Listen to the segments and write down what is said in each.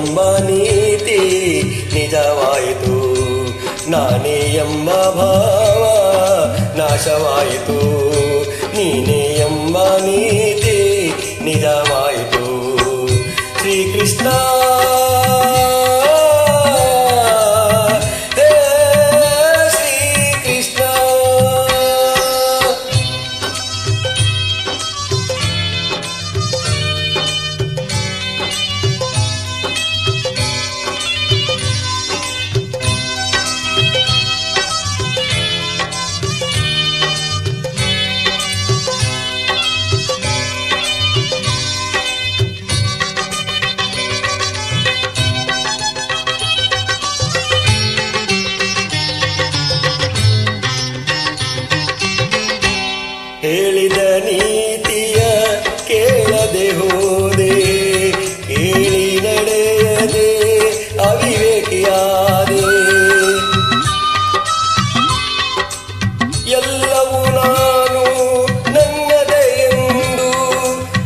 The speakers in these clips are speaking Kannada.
ಎಂಬ ನೀತಿ ನಿಜವಾಯಿತು, ನಾನೇ ಎಂಬ ಭಾವ ನಾಶವಾಯಿತು. ನೀನೇ ಎಂಬ ನೀತಿ ನಿಜವಾಯಿತು. ಶ್ರೀಕೃಷ್ಣ ಹೇಳಿದ ನೀತಿಯ ಕೇಳದೆ ಹೋದೆ, ಕೇಳಿ ನಡೆಯದೆ ಅವಿವೇಕಿಯಾದೆ. ಎಲ್ಲವೂ ನಾನು ನನ್ನದೇ ಎಂದು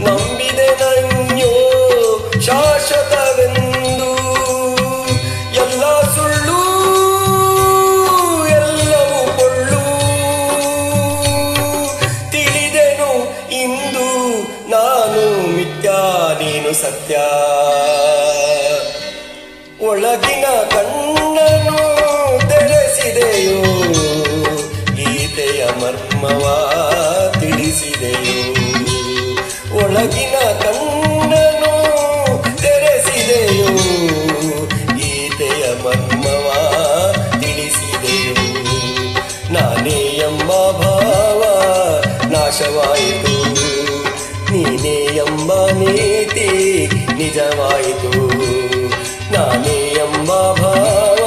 ನಂಬಿದೆ, ನನ್ಯೋ ಶಾಶ್ವತವೆಂದು. ಎಲ್ಲ ಸುಳ್ಳು, ಎಲ್ಲವೂ ಕೊಳ್ಳು, ಇಂದು ನಾನು ಮಿಥ್ಯ ನೀನು ಸತ್ಯ. ಒಳಗಿನ ಕಣ್ಣನು ತೆರೆಸಿದೆಯೋ, ಗೀತೆಯ ಮರ್ಮವ ತಿಳಿಸಿದೆಯೋ. ಒಳಗಿನ ಕಣ್ಣನು ತೆರೆಸಿದೆಯೋ, ಗೀತೆಯ ಮರ್ಮವ ತಿಳಿಸಿದೆಯೋ. ನಾನೇ ಎಂಬ ಭಾವ ನಾಶವಾಯಿತು, ನೀನೇ ಎಂಬ ನೀತಿ ನಿಜವಾಯಿತು. ನಾನೇ ಎಂಬ ಭಾವ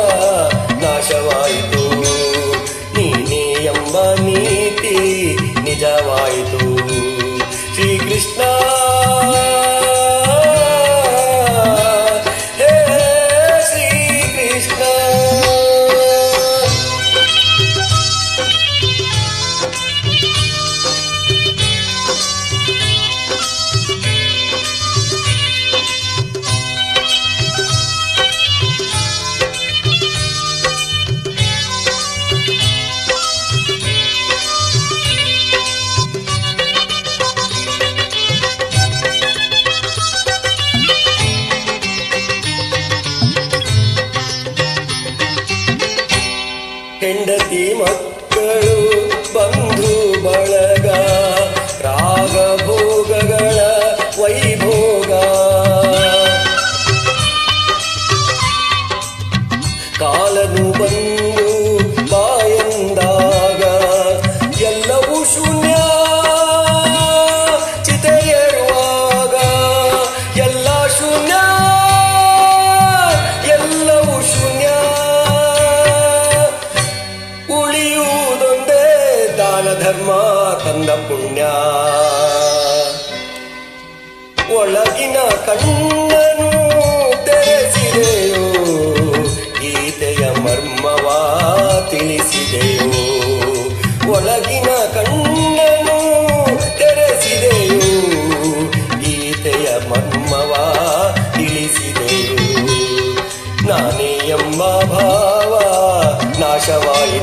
ನಾಶವಾಯಿತು, ನೀನೇ ಎಂಬ ನೀತಿ ನಿಜವಾಯಿತು. ಶ್ರೀಕೃಷ್ಣ ಹೇ ಶ್ರೀಕೃಷ್ಣ. ಹೆಂಡತಿ ಮಕ್ಕಳು ಬಂಧು ಬಳಗ, ರಾಗ ಭೋಗಗಳ ವೈಭೋಗ. ಕಾಲನು ಬಂದು ಬಾಯಂದಾಗ ಎಲ್ಲವೂ ಶೂನ್ಯ, ಚಿತೆಯೇರುವಾಗ ಎಲ್ಲ ಶೂನ್ಯ, ಎಲ್ಲವೂ ಶೂನ್ಯ. ಉಳಿಯುವುದೊಂದೇ ದಾನ ಧರ್ಮ ತಂದ ಪುಣ್ಯ. ಒಳಗಿನ ಕಣ್ಣನು ತೆರೆಸಿದೆಯೋ, ಗೀತೆಯ ಮರ್ಮವ ತಿಳಿಸಿದೆಯೋ. ಒಳಗಿನ ಕಣ್ಣನು ತೆರೆಸಿದೆಯೋ, ಗೀತೆಯ ಮರ್ಮವ ತಿಳಿಸಿದೆಯೋ. ನಾನೇ ಎಂಬ ಭಾವ ನಾಶವಾಯಿತು,